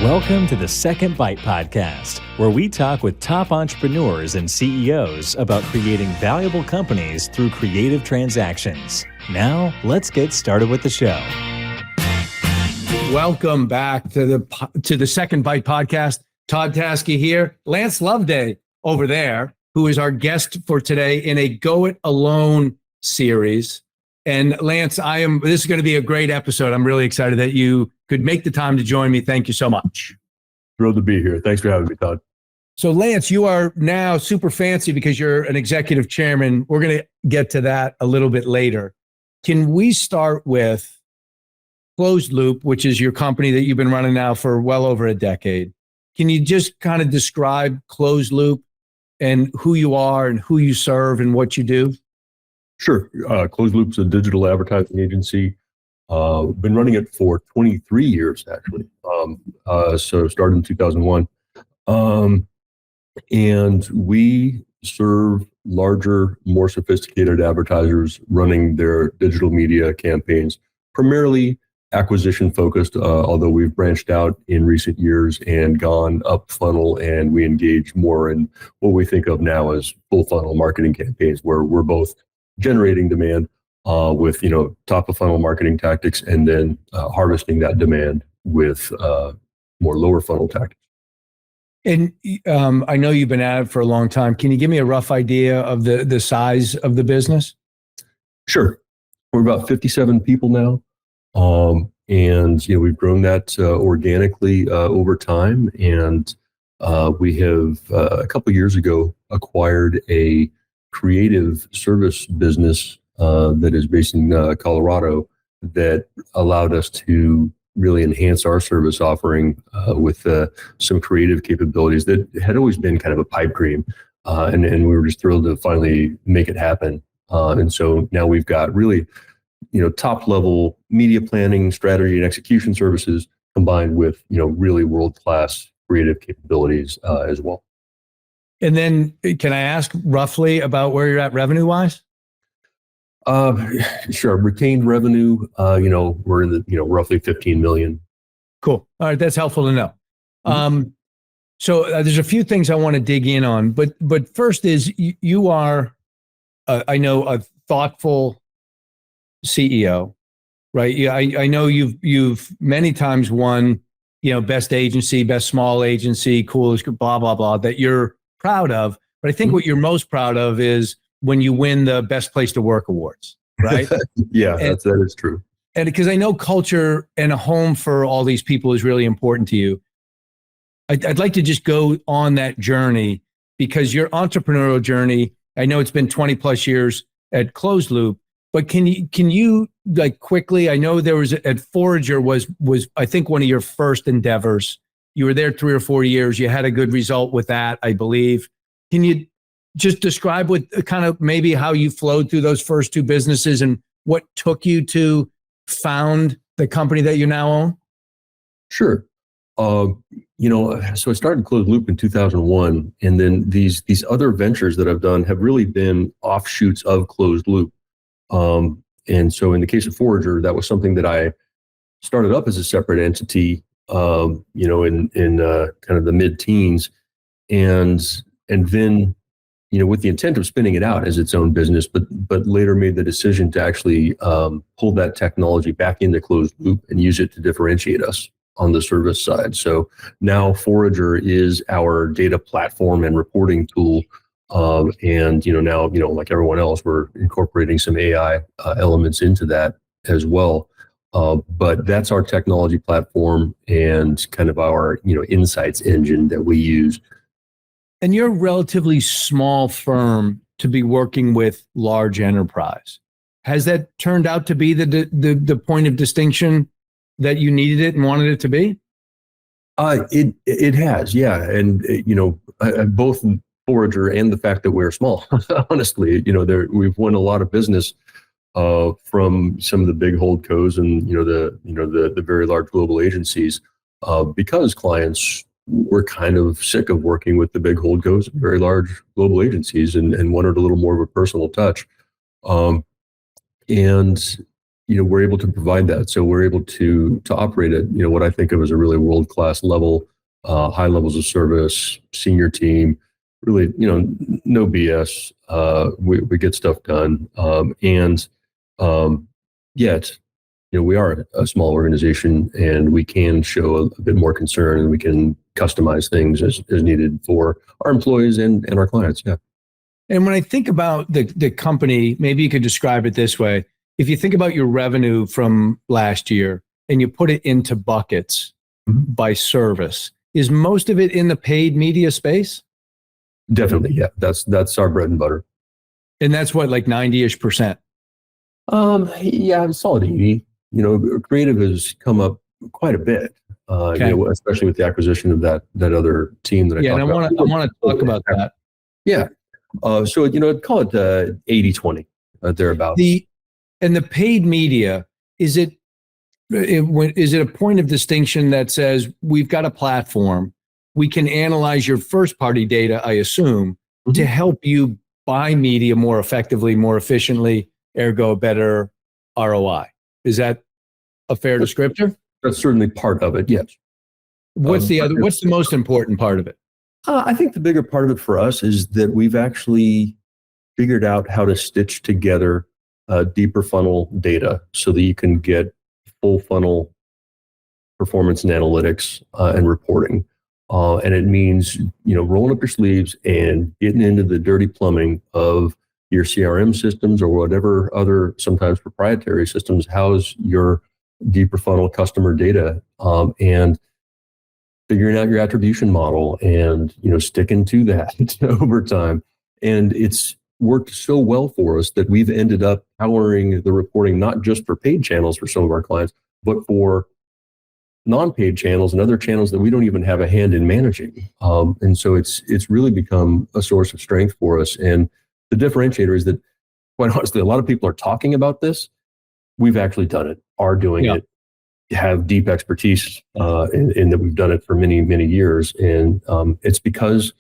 Welcome to the Second Bite Podcast, where we talk with top entrepreneurs and CEOs about creating valuable companies through creative transactions. Now, let's get started with the show. Welcome back to the Second Bite Podcast. Todd Taskey here. Lance Loveday over there, who is our guest for today in a Go It Alone series. And Lance, this is going to be a great episode. I'm really excited that you could make the time to join me. Thank you so much. Thrilled to be here. Thanks for having me, Todd. So Lance, you are now super fancy because you're an executive chairman. We're going to get to that a little bit later. Can we start with Closed Loop, which is your company that you've been running now for well over a decade? Can you just kind of describe Closed Loop and who you are and who you serve and what you do? Sure. Closed Loop's a digital advertising agency. Been running it for 23 years, actually. So started in 2001. And we serve larger, more sophisticated advertisers running their digital media campaigns, primarily acquisition focused, although we've branched out in recent years and gone up funnel, and we engage more in what we think of now as full funnel marketing campaigns, where we're both generating demand with top of funnel marketing tactics, and then harvesting that demand with more lower funnel tactics. And I know you've been at it for a long time. Can you give me a rough idea of the size of the business? Sure. We're about 57 people now. And we've grown that organically over time. And we have a couple of years ago acquired a creative service business that is based in Colorado that allowed us to really enhance our service offering with some creative capabilities that had always been kind of a pipe dream. And we were just thrilled to finally make it happen. And so now we've got really, top level media planning, strategy, and execution services combined with, really world-class creative capabilities as well. And then can I ask roughly about where you're at revenue-wise? Sure. Retained revenue, we're in the, roughly 15 million. Cool. All right. That's helpful to know. So there's a few things I want to dig in on, but first is you are, I know, a thoughtful CEO, right? Yeah. I know you've many times won, best agency, best small agency, coolest, blah, blah, blah, that you're proud of. But I think what you're most proud of is when you win the Best Place to Work awards, right? Yeah, that is true. And because I know culture and a home for all these people is really important to you, I'd like to just go on that journey, because your entrepreneurial journey, I know it's been 20 plus years at Closed Loop, but can you like quickly, I know there was at Forager was I think one of your first endeavors. You were there 3 or 4 years. You had a good result with that, I believe. Can you just describe what kind of maybe how you flowed through those first two businesses and what took you to found the company that you now own? Sure. So I started Closed Loop in 2001, and then these other ventures that I've done have really been offshoots of Closed Loop. And so in the case of Forager, that was something that I started up as a separate entity, in kind of the mid-teens, and then, with the intent of spinning it out as its own business, but later made the decision to actually pull that technology back into Closed Loop and use it to differentiate us on the service side. So now Forager is our data platform and reporting tool. And now, like everyone else, we're incorporating some AI elements into that as well. But that's our technology platform and kind of our, insights engine that we use. And you're a relatively small firm to be working with large enterprise. Has that turned out to be the point of distinction that you needed it and wanted it to be? It has, yeah. And, both Forager and the fact that we're small, honestly, we've won a lot of business from some of the big holdcos and, the very large global agencies because clients were kind of sick of working with the big holdcos and very large global agencies and wanted a little more of a personal touch. And we're able to provide that. So we're able to operate at, what I think of as a really world-class level, high levels of service, senior team, really, no BS. We get stuff done. Yet, we are a small organization, and we can show a bit more concern, and we can customize things as needed for our employees and our clients. Yeah. And when I think about the company, maybe you could describe it this way. If you think about your revenue from last year and you put it into buckets by service, is most of it in the paid media space? Definitely. Yeah. That's our bread and butter. And that's what, like 90-ish%? Yeah, solid 80. Creative has come up quite a bit, especially with the acquisition of that other team that I talked about. I want to talk about that. Yeah. So, I'd call it 80-20, thereabouts. And the paid media, is it a point of distinction that says we've got a platform, we can analyze your first party data, I assume, to help you buy media more effectively, more efficiently, ergo better ROI? Is that a fair descriptor? That's certainly part of it, yes. What's the most important part of it? I think the bigger part of it for us is that we've actually figured out how to stitch together deeper funnel data so that you can get full funnel performance and analytics and reporting. And it means, rolling up your sleeves and getting into the dirty plumbing of your CRM systems or whatever other sometimes proprietary systems house your deeper funnel customer data, and figuring out your attribution model and, sticking to that over time. And it's worked so well for us that we've ended up powering the reporting, not just for paid channels for some of our clients, but for non-paid channels and other channels that we don't even have a hand in managing. And so it's really become a source of strength for us. And the differentiator is that, quite honestly, a lot of people are talking about this. We've actually done it, are doing it, have deep expertise in that we've done it for many, many years. And it's because,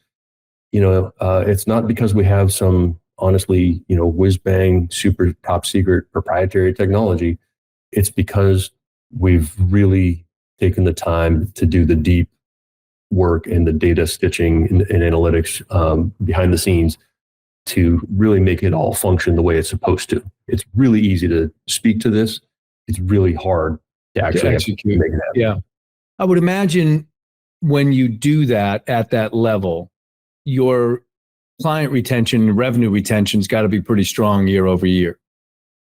it's not because we have some, honestly, whiz bang, super top secret proprietary technology. It's because we've really taken the time to do the deep work and the data stitching and analytics behind the scenes to really make it all function the way it's supposed to. It's really easy to speak to this. It's really hard to actually execute. Make it happen. Yeah. I would imagine when you do that at that level, your client retention, revenue retention's got to be pretty strong year over year.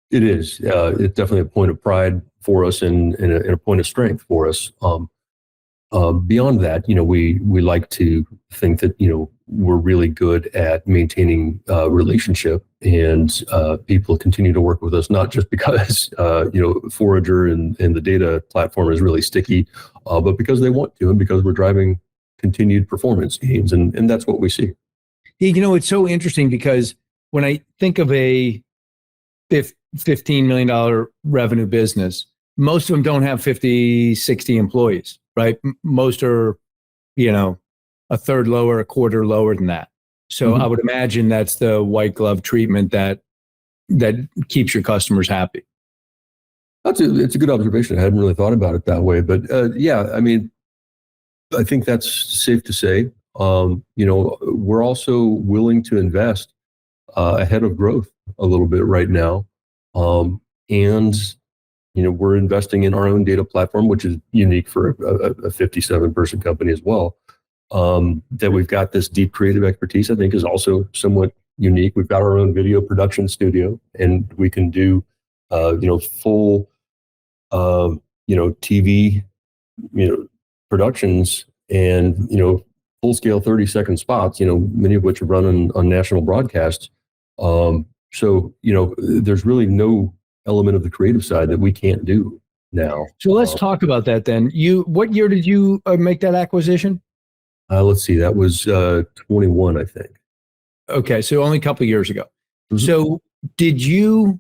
It is. It's definitely a point of pride for us and a point of strength for us. Beyond that, we like to think that, we're really good at maintaining relationship, and people continue to work with us, not just because, Forager and the data platform is really sticky, but because they want to, and because we're driving continued performance gains. And that's what we see. It's so interesting because when I think of a $15 million revenue business, most of them don't have 50, 60 employees, right? Most are, a third lower, a quarter lower than that. So I would imagine that's the white glove treatment that keeps your customers happy. It's a good observation. I hadn't really thought about it that way, but I think that's safe to say. We're also willing to invest ahead of growth a little bit right now. We're investing in our own data platform, which is unique for a 57-person company as well. That we've got this deep creative expertise, I think, is also somewhat unique. We've got our own video production studio, and we can do, full, TV, productions and, full scale 30-second spots, many of which are run on national broadcasts. So, there's really no element of the creative side that we can't do now. So let's talk about that then. What year did you make that acquisition? Let's see, that was 21, I think. Okay, so only a couple of years ago. So did you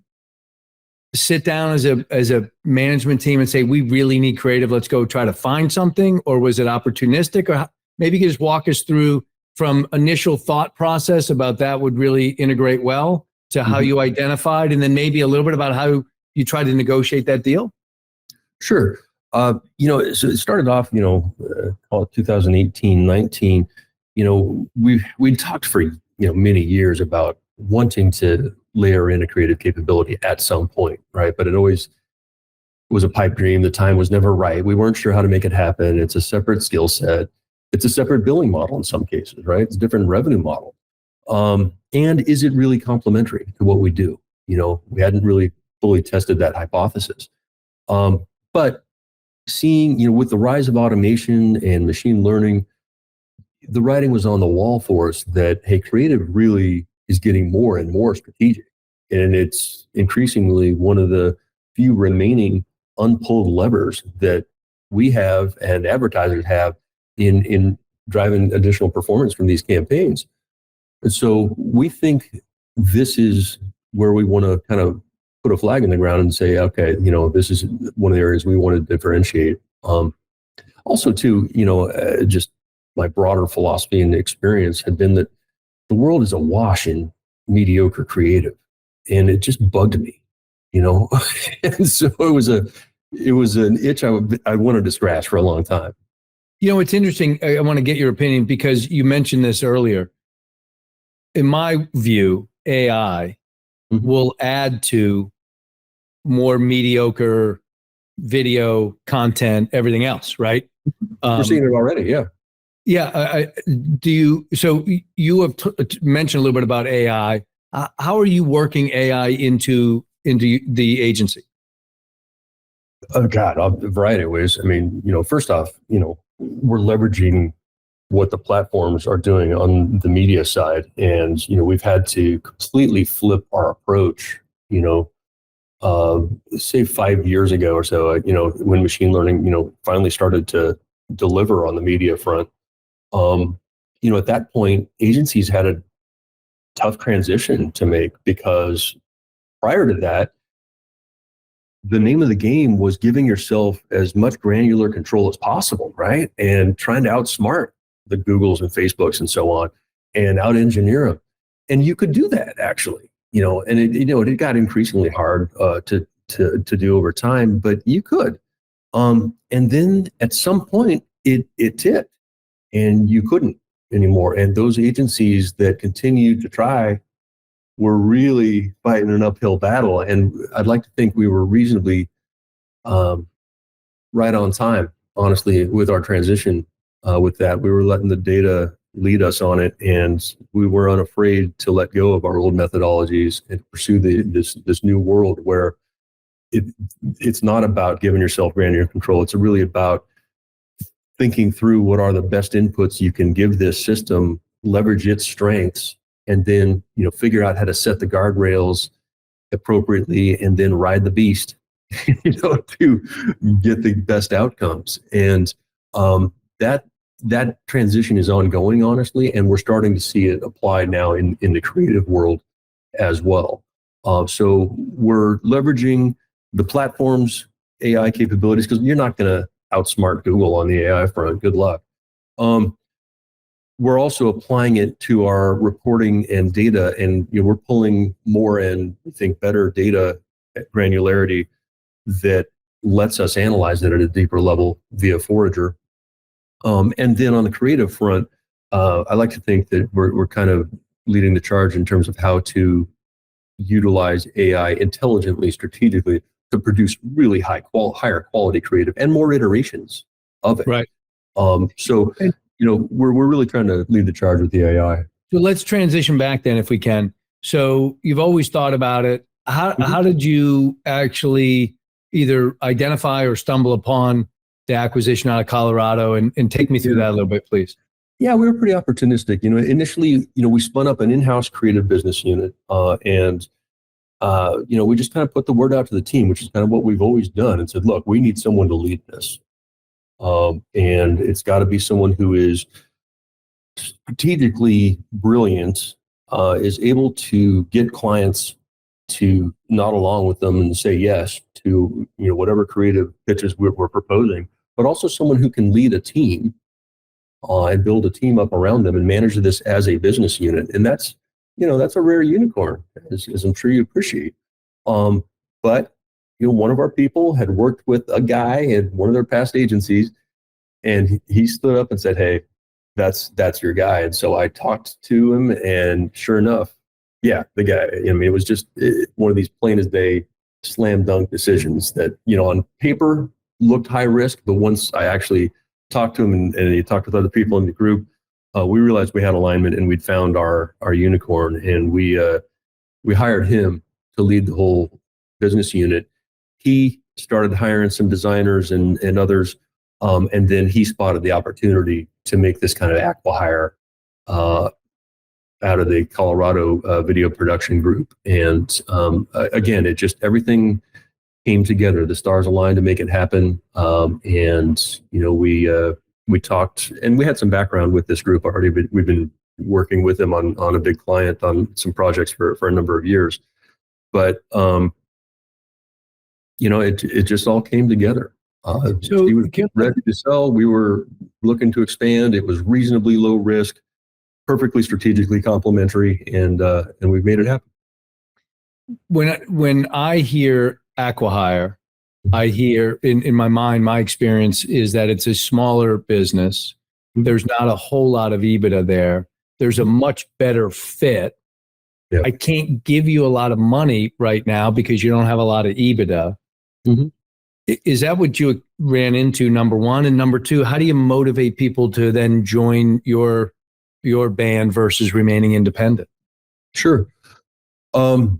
sit down as a management team and say, we really need creative, let's go try to find something? Or was it opportunistic? Or maybe you could just walk us through from initial thought process about that would really integrate well to how you identified, and then maybe a little bit about how you try to negotiate that deal? Sure. So it started off, call it 2018, 19. We talked for many years about wanting to layer in a creative capability at some point, right? But it always was a pipe dream. The time was never right. We weren't sure how to make it happen. It's a separate skill set. It's a separate billing model in some cases, right? It's a different revenue model. And is it really complementary to what we do? We hadn't really fully tested that hypothesis. But seeing, with the rise of automation and machine learning, the writing was on the wall for us that, hey, creative really is getting more and more strategic. And it's increasingly one of the few remaining unpulled levers that we have and advertisers have in driving additional performance from these campaigns. And so we think this is where we want to kind of put a flag in the ground and say, okay, this is one of the areas we want to differentiate. Also, too, just my broader philosophy and experience had been that the world is awash in mediocre creative, and it just bugged me, and so it was an itch I wanted to scratch for a long time. It's interesting. I want to get your opinion because you mentioned this earlier. In my view, AI will add to more mediocre video content, everything else, right? We're seeing it already, yeah. Yeah. So you have mentioned a little bit about AI. How are you working AI into the agency? Oh God, a variety of ways. I mean, first off, we're leveraging what the platforms are doing on the media side. And, we've had to completely flip our approach, say 5 years ago or so, when machine learning, finally started to deliver on the media front. At that point, agencies had a tough transition to make because prior to that, the name of the game was giving yourself as much granular control as possible, right? And trying to outsmart the Googles and Facebooks and so on and out-engineer them. And you could do that actually, and it got increasingly hard to do over time, but you could. And then at some point it tipped and you couldn't anymore. And those agencies that continued to try were really fighting an uphill battle. And I'd like to think we were reasonably right on time, honestly, with our transition with that. We were letting the data lead us on it, and we were unafraid to let go of our old methodologies and pursue this new world where it's not about giving yourself granular control. It's really about thinking through what are the best inputs you can give this system, leverage its strengths, and then figure out how to set the guardrails appropriately, and then ride the beast, to get the best outcomes. And that transition is ongoing, honestly, and we're starting to see it apply now in the creative world as well. So we're leveraging the platform's AI capabilities because you're not going to outsmart Google on the AI front. Good luck. We're also applying it to our reporting and data, and we're pulling more and I think better data granularity that lets us analyze it at a deeper level via Forager. And then on the creative front, I like to think that we're kind of leading the charge in terms of how to utilize AI intelligently, strategically to produce really higher quality creative and more iterations of it. Right. So we're really trying to lead the charge with the AI. So let's transition back then, if we can. So you've always thought about it. How did you actually either identify or stumble upon the acquisition out of Colorado, and take me through that a little bit, please? Yeah, we were pretty opportunistic. Initially, we spun up an in-house creative business unit, and we just kind of put the word out to the team, which is kind of what we've always done, and said, look, we need someone to lead this. And it's got to be someone who is strategically brilliant, is able to get clients to nod along with them and say yes to whatever creative pitches we're proposing, but also someone who can lead a team and build a team up around them and manage this as a business unit. And that's a rare unicorn, as I'm sure you appreciate. But one of our people had worked with a guy at one of their past agencies, and he stood up and said, "Hey, that's your guy." And so I talked to him, and sure enough, yeah, the guy. I mean, it was just one of these plain as day slam dunk decisions that, on paper looked high risk, but once I actually talked to him and he talked with other people in the group, we realized we had alignment, and we'd found our unicorn, and we hired him to lead the whole business unit. He started hiring some designers and others, and then he spotted the opportunity to make this kind of acqui-hire out of the Colorado video production group. And again, it just, everything came together. The stars aligned to make it happen. And we talked, and we had some background with this group already. But we've been working with them on a big client on some projects for a number of years. But it just all came together. So he was ready to sell. We were looking to expand. It was reasonably low risk, perfectly strategically complementary, and we've made it happen. When I hear acqui-hire, I hear in my mind, my experience is that it's a smaller business. There's not a whole lot of EBITDA there. There's a much better fit. Yeah. I can't give you a lot of money right now because you don't have a lot of EBITDA. Mm-hmm. Is that what you ran into, number one? And number two, how do you motivate people to then join your band versus remaining independent? Sure. That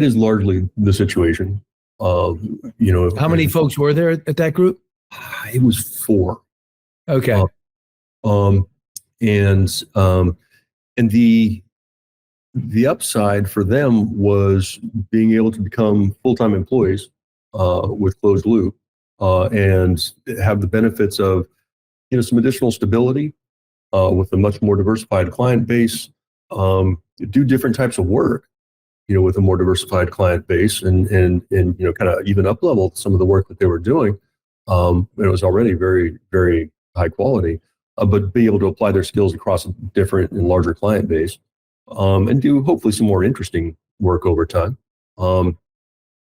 is largely the situation. How many folks were there at that group? It was 4. Okay. And the upside for them was being able to become full-time employees with closed loop and have the benefits of some additional stability with a much more diversified client base, do different types of work with a more diversified client base, and kind of even up level some of the work that they were doing. It was already very, very high quality, but be able to apply their skills across a different and larger client base, and do hopefully some more interesting work over time. And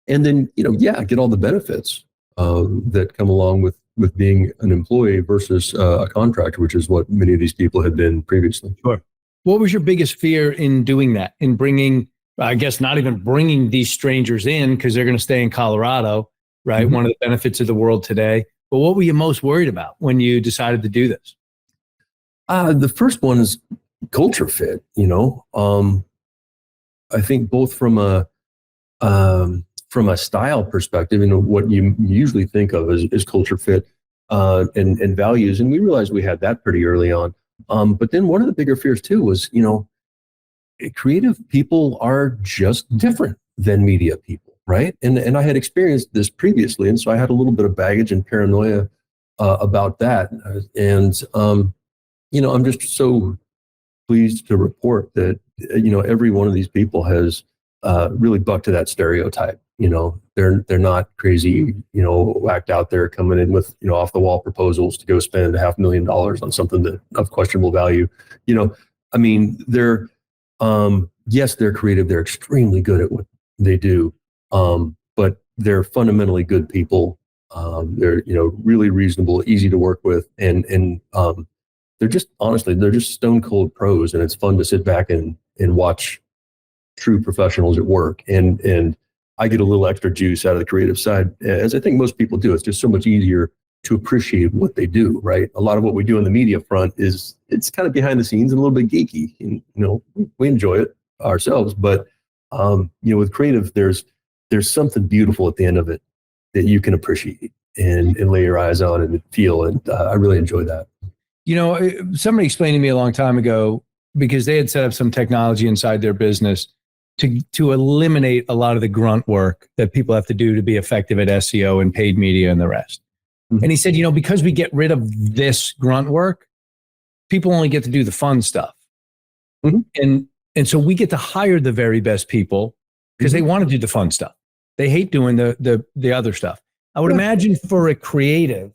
then, get all the benefits that come along with being an employee versus a contractor, which is what many of these people had been previously. Sure. What was your biggest fear in doing that, in bringing, I guess not even bringing these strangers in because they're going to stay in Colorado, right? Mm-hmm. One of the benefits of the world today. But what were you most worried about when you decided to do this? The first one is culture fit. I think both from a style perspective, what you usually think of as culture fit and values, and we realized we had that pretty early on. But then one of the bigger fears too was, creative people are just different than media people, right? And I had experienced this previously, and so I had a little bit of baggage and paranoia about that. And I'm just so pleased to report that every one of these people has really bucked to that stereotype. They're not crazy, whacked out there coming in with off the wall proposals to go spend $500,000 on something that of questionable value. They're yes, they're creative. They're extremely good at what they do, but they're fundamentally good people. They're really reasonable, easy to work with, and they're just stone cold pros, and it's fun to sit back and watch true professionals at work. And I get a little extra juice out of the creative side, as I think most people do. It's just so much easier to appreciate what they do, right? A lot of what we do on the media front it's kind of behind the scenes and a little bit geeky, and we enjoy it ourselves. But with creative, there's something beautiful at the end of it that you can appreciate and lay your eyes on and feel, and I really enjoy that. Somebody explained to me a long time ago, because they had set up some technology inside their business to eliminate a lot of the grunt work that people have to do to be effective at SEO and paid media and the rest. Mm-hmm. And he said, because we get rid of this grunt work, people only get to do the fun stuff. Mm-hmm. And so we get to hire the very best people because they want to do the fun stuff. They hate doing the other stuff. I would imagine for a creative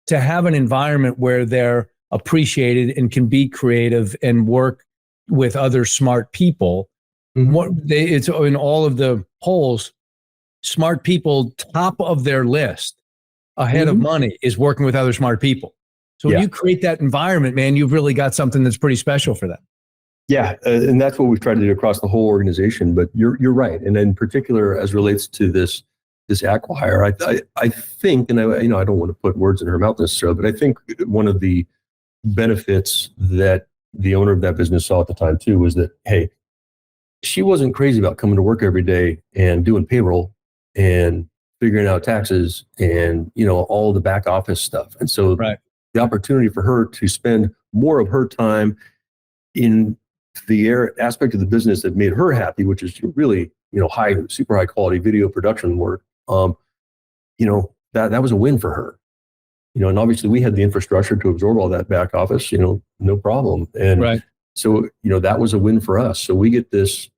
to have an environment where they're appreciated and can be creative and work with other smart people. Mm-hmm. It's in all of the polls, smart people top of their list ahead of money is working with other smart people. So when you create that environment, man, you've really got something that's pretty special for them. Yeah, and that's what we've tried to do across the whole organization. But you're right, and in particular, as relates to this acqui-hire, I think, and I don't want to put words in her mouth necessarily, but I think one of the benefits that the owner of that business saw at the time too was that, hey, she wasn't crazy about coming to work every day and doing payroll and figuring out taxes and all the back office stuff. And so the opportunity for her to spend more of her time in the aspect of the business that made her happy, which is really super high quality video production work, that was a win for her. And obviously we had the infrastructure to absorb all that back office, no problem. And so, that was a win for us. So we get this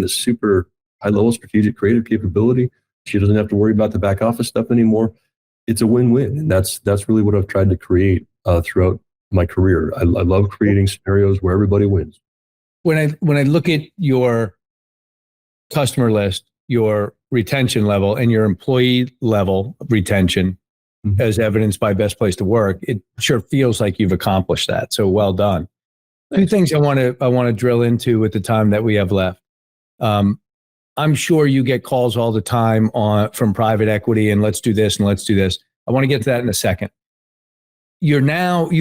super high level strategic creative capability. She doesn't have to worry about the back office stuff anymore. It's a win-win. And that's really what I've tried to create throughout my career. I love creating scenarios where everybody wins. When I look at your customer list, your retention level and your employee level retention, as evidenced by Best Place to Work, it sure feels like you've accomplished that. So well done. Two things I want to drill into with the time that we have left. I'm sure you get calls all the time from private equity and let's do this and let's do this. I want to get to that in a second. You've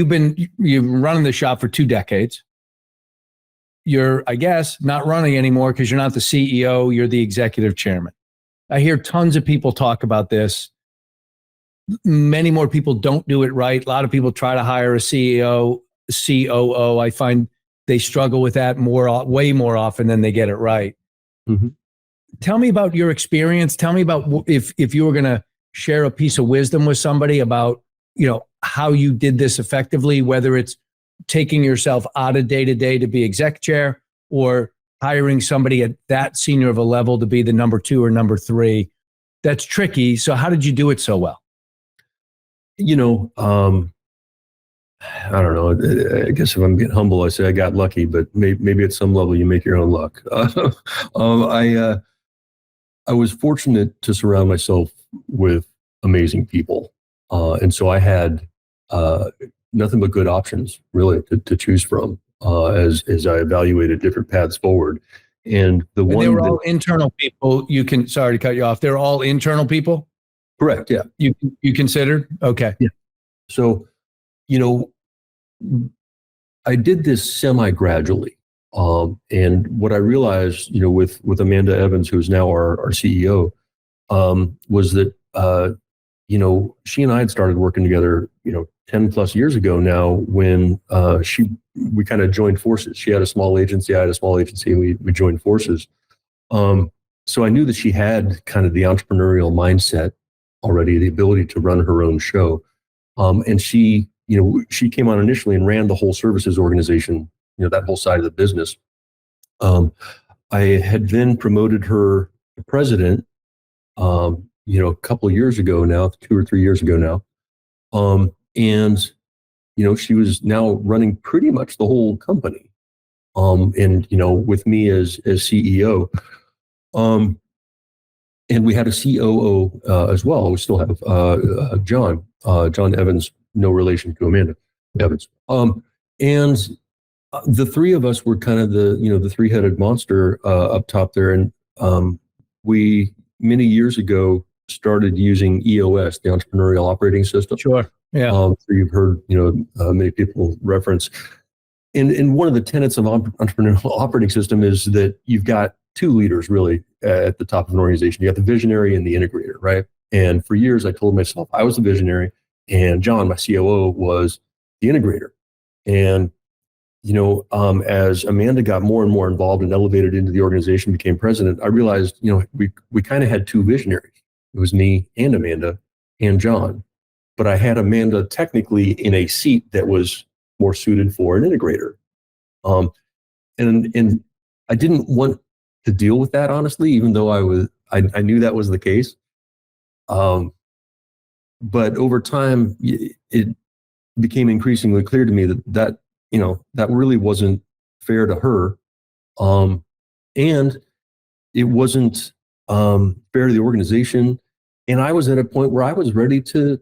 been running the shop for 2 decades. You're, I guess, not running anymore because you're not the CEO, you're the executive chairman. I hear tons of people talk about this. Many more people don't do it right. A lot of people try to hire a CEO, COO. I find they struggle with that way more often than they get it right. Tell me about your experience. Tell me about if you were going to share a piece of wisdom with somebody about, how you did this effectively, whether it's taking yourself out of day-to-day to be exec chair or hiring somebody at that senior of a level to be the number 2 or number 3. That's tricky. So how did you do it so well? I don't know. I guess if I'm getting humble, I say I got lucky, but maybe at some level you make your own luck. I was fortunate to surround myself with amazing people. And so I had nothing but good options really to choose from as I evaluated different paths forward. And they were all internal people. Sorry to cut you off. They're all internal people? Correct. Yeah. You considered? Okay. Yeah. So, I did this semi-gradually. And what I realized, with Amanda Evans, who is now our CEO, was that, she and I had started working together, 10 plus years ago now when we kind of joined forces. She had a small agency, I had a small agency, and we joined forces. So I knew that she had kind of the entrepreneurial mindset already, the ability to run her own show. And she came on initially and ran the whole services organization, that whole side of the business. I had then promoted her to president, a couple of years ago now, 2 or 3 years ago now. And, she was now running pretty much the whole company. And, with me as CEO. And we had a COO as well. We still have John Evans, no relation to Amanda Evans. And the three of us were kind of the three-headed monster up top there. And we, many years ago, started using EOS, the entrepreneurial operating system. Sure. Yeah. So you've heard, many people reference. And one of the tenets of entrepreneurial operating system is that you've got 2 leaders really at the top of an organization. You got the visionary and the integrator, right? And for years, I told myself I was the visionary, and John, my COO, was the integrator. And as Amanda got more and more involved and elevated into the organization, became president, I realized, we kind of had 2 visionaries. It was me and Amanda and John, but I had Amanda technically in a seat that was more suited for an integrator. And I didn't want to deal with that, honestly, even though I knew that was the case. But over time, it became increasingly clear to me that really wasn't fair to her. And it wasn't fair to the organization. And I was at a point where I was ready to,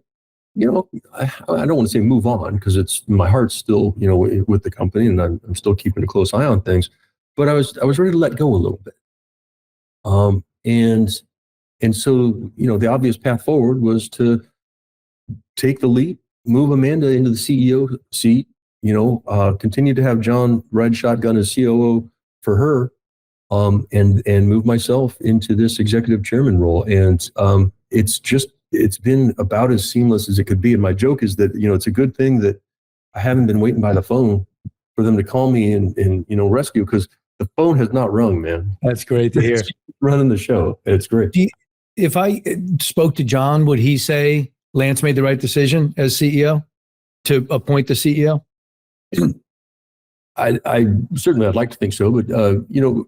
I don't want to say move on, because my heart's still, with the company, and I'm still keeping a close eye on things, but I was ready to let go a little bit. And so, the obvious path forward was to take the leap, move Amanda into the CEO seat, continue to have John ride shotgun as COO for her, and move myself into this executive chairman role. And it's been about as seamless as it could be. And my joke is that, it's a good thing that I haven't been waiting by the phone for them to call me and rescue, because the phone has not rung, man. That's great to hear. It's running the show. It's great. If I spoke to John, would he say Lance made the right decision as CEO to appoint the CEO? I certainly, I'd like to think so, but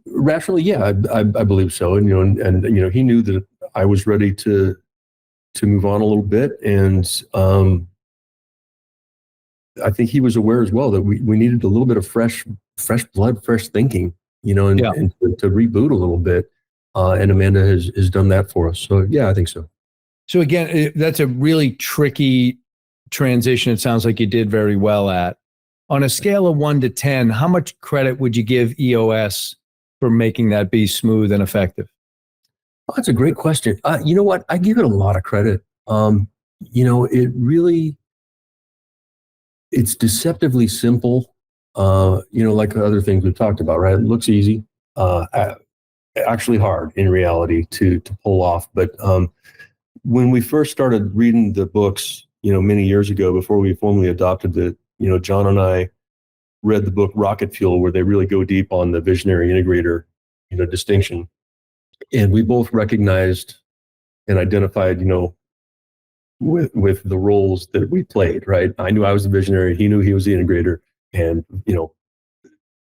rationally, yeah, I believe so. And he knew that I was ready to move on a little bit, and I think he was aware as well that we needed a little bit of fresh blood, fresh thinking, and to reboot a little bit. And Amanda has done that for us. So yeah, I think so. So again, that's a really tricky transition. It sounds like you did very well at. On a scale of 1 to 10, how much credit would you give EOS for making that be smooth and effective? Oh, that's a great question. You know what? I give it a lot of credit. It's deceptively simple. Like other things we've talked about, right? It looks easy, actually hard in reality to pull off. But when we first started reading the books, many years ago, before we formally adopted it, John and I read the book Rocket Fuel, where they really go deep on the visionary integrator, distinction. And we both recognized and identified, with the roles that we played, right? I knew I was the visionary. He knew he was the integrator, and,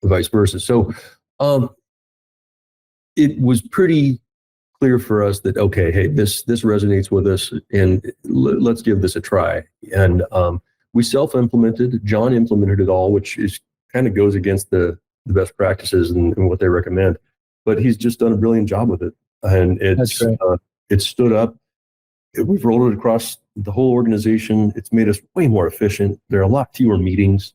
vice versa. So it was pretty clear for us that, okay, hey, this resonates with us, and let's give this a try. And we self-implemented. John implemented it all, which is kind of goes against the best practices and what they recommend. But he's just done a brilliant job with it, and it's stood up. We've rolled it across the whole organization. It's made us way more efficient. There are a lot fewer meetings.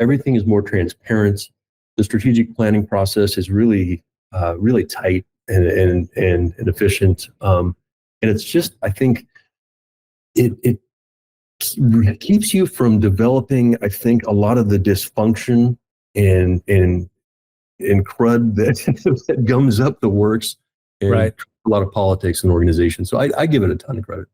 Everything is more transparent. The strategic planning process is really tight and efficient. And it's just, I think, it keeps you from developing, I think, a lot of the dysfunction and crud that gums up the works, and right. A lot of politics in organizations. So I give it a ton of credit.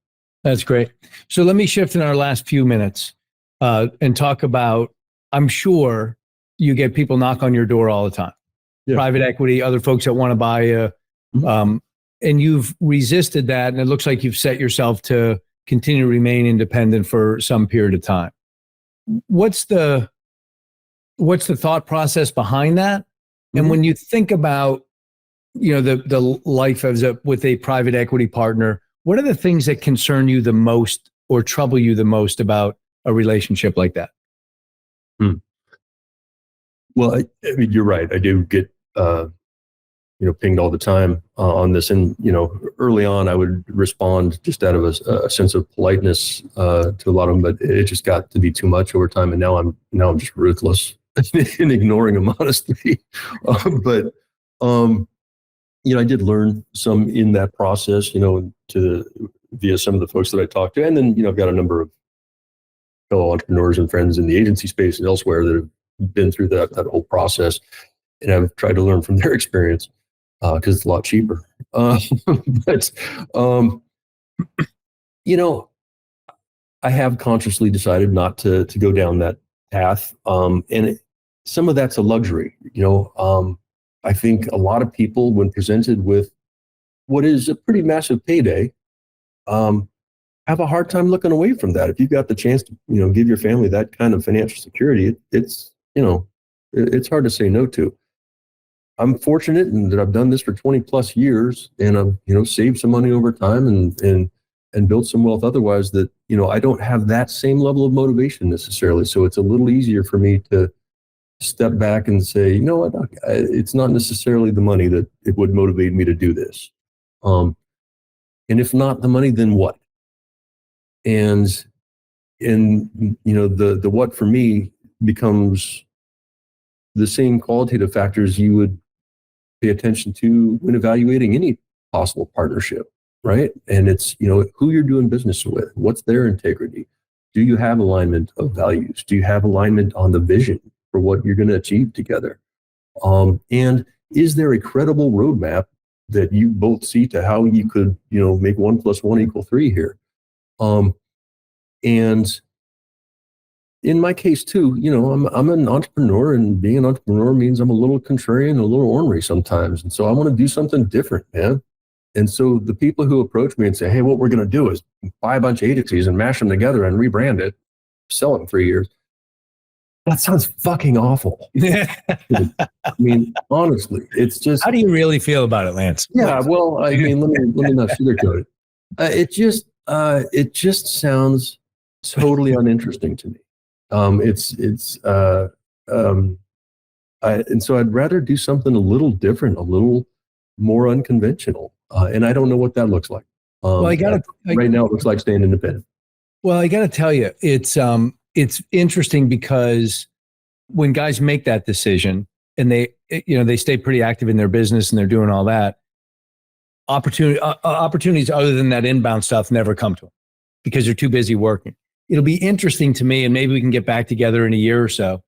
That's great. So let me shift in our last few minutes and talk about, I'm sure you get people knock on your door all the time. Yeah. Private equity, other folks that want to buy you. And you've resisted that. And it looks like you've set yourself to continue to remain independent for some period of time. What's the thought process behind that? And when you think about, the life with a private equity partner, what are the things that concern you the most or trouble you the most about a relationship like that? Well, I mean, you're right. I do get, pinged all the time on this. And, early on, I would respond just out of a sense of politeness to a lot of them, but it just got to be too much over time. And now I'm just ruthless in ignoring them, honestly. I did learn some in that process, via some of the folks that I talked to. And then, I've got a number of fellow entrepreneurs and friends in the agency space and elsewhere that have been through that whole process. And I've tried to learn from their experience because it's a lot cheaper. I have consciously decided not to go down that path. Some of that's a luxury, I think a lot of people, when presented with what is a pretty massive payday, have a hard time looking away from that. If you've got the chance to, give your family that kind of financial security, it's hard to say no to. I'm fortunate in that I've done this for 20 plus years, and I've, saved some money over time and built some wealth otherwise that, I don't have that same level of motivation necessarily. So it's a little easier for me to step back and say, you know what, it's not necessarily the money that it would motivate me to do this. And if not the money, then what? And the what for me becomes the same qualitative factors you would pay attention to when evaluating any possible partnership, right? And it's, who you're doing business with, what's their integrity? Do you have alignment of values? Do you have alignment on the vision for what you're going to achieve together? And is there a credible roadmap that you both see to how you could, make 1 + 1 = 3 here? And in my case too, I'm an entrepreneur, and being an entrepreneur means I'm a little contrarian, a little ornery sometimes. And so I want to do something different, man. And so the people who approach me and say, hey, what we're going to do is buy a bunch of agencies and mash them together and rebrand it, sell it in 3 years. That sounds fucking awful. I mean, honestly, it's just. How do you really feel about it, Lance? Yeah, well, I mean, let me not sugarcoat it. It just sounds totally uninteresting to me. And so I'd rather do something a little different, a little more unconventional. And I don't know what that looks like. Right now it looks like staying independent. Well, I got to tell you, it's interesting because when guys make that decision and they stay pretty active in their business and they're doing all that, opportunities other than that inbound stuff never come to them because they're too busy working. It'll be interesting to me, and maybe we can get back together in a year or so.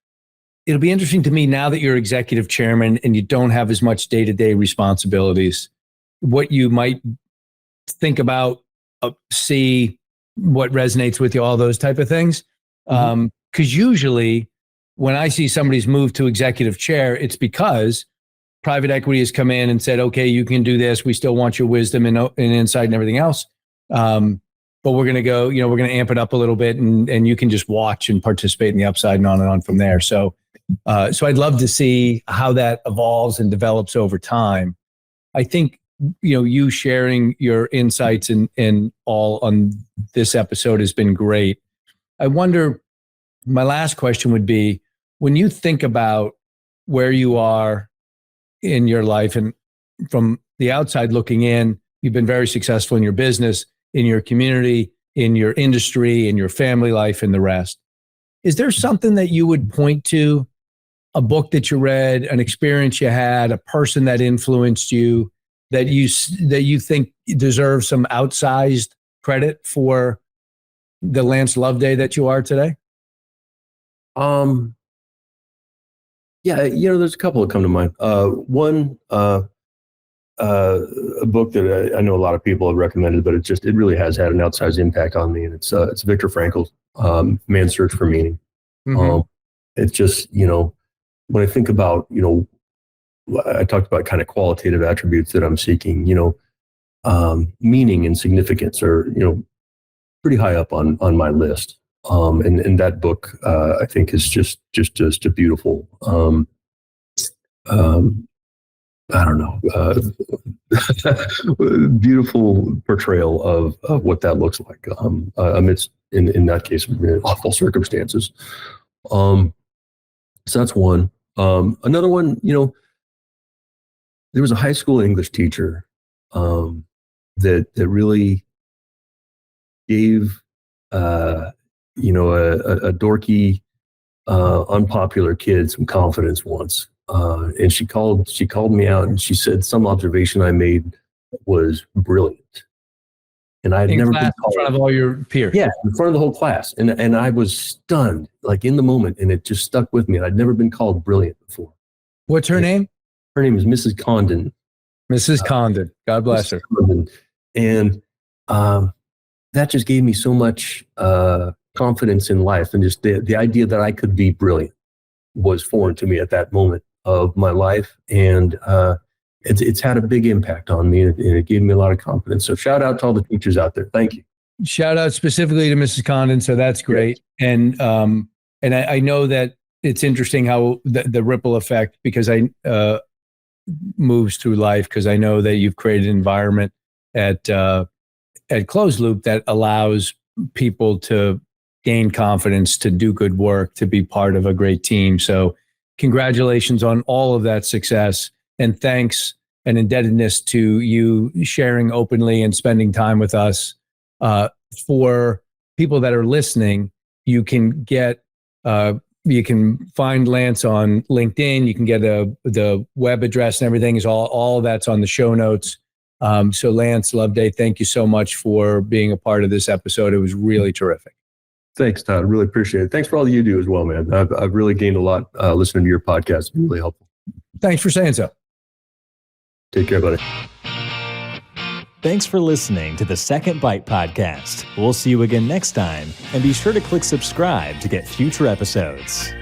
It'll be interesting to me now that you're executive chairman and you don't have as much day-to-day responsibilities, what you might think about, see what resonates with you, all those type of things. Because usually when I see somebody's moved to executive chair, it's because private equity has come in and said, okay, you can do this. We still want your wisdom and insight and everything else. But we're going to go, we're going to amp it up a little bit, and you can just watch and participate in the upside and on from there. So I'd love to see how that evolves and develops over time. I think, you sharing your insights and all on this episode has been great. I wonder, my last question would be, when you think about where you are in your life and from the outside looking in, you've been very successful in your business, in your community, in your industry, in your family life, and the rest. Is there something that you would point to, a book that you read, an experience you had, a person that influenced you, that you think deserves some outsized credit for the Lance Loveday that you are today? Yeah, there's a couple that come to mind. One, a book that I know a lot of people have recommended, but it really has had an outsized impact on me, and it's Viktor Frankl's Man's Search for Meaning. It's just, when I think about, I talked about kind of qualitative attributes that I'm seeking, meaning and significance are, pretty high up on my list. And that book, I think is just a beautiful, I don't know, beautiful portrayal of what that looks like amidst, in that case, awful circumstances. So that's one. Another one, there was a high school English teacher that really gave, a dorky, unpopular kid some confidence once. And she called me out and she said some observation I made was brilliant. And I had never been called in front of all your peers. Yeah, in front of the whole class. And I was stunned, like in the moment, and it just stuck with me. I'd never been called brilliant before. What's her name? Her name is Mrs. Condon. Mrs. Condon. God bless her. Condon. And that just gave me so much confidence in life, and just the idea that I could be brilliant was foreign to me at that moment of my life. And it's had a big impact on me, and it gave me a lot of confidence. So shout out to all the teachers out there. Thank you. Shout out specifically to Mrs. Condon. So that's great. Yes. And I know that it's interesting how the ripple effect, because I moves through life, because I know that you've created an environment at Closed Loop that allows people to gain confidence, to do good work, to be part of a great team. So congratulations on all of that success. And thanks an indebtedness to you sharing openly and spending time with us. For people that are listening, you can find Lance on LinkedIn. You can get the web address and everything is all that's on the show notes. So Lance, Loveday, thank you so much for being a part of this episode. It was really terrific. Thanks, Todd. Really appreciate it. Thanks for all that you do as well, man. I've really gained a lot listening to your podcast. It's been really helpful. Thanks for saying so. Take care, buddy. Thanks for listening to the Second Bite podcast. We'll see you again next time, and be sure to click subscribe to get future episodes.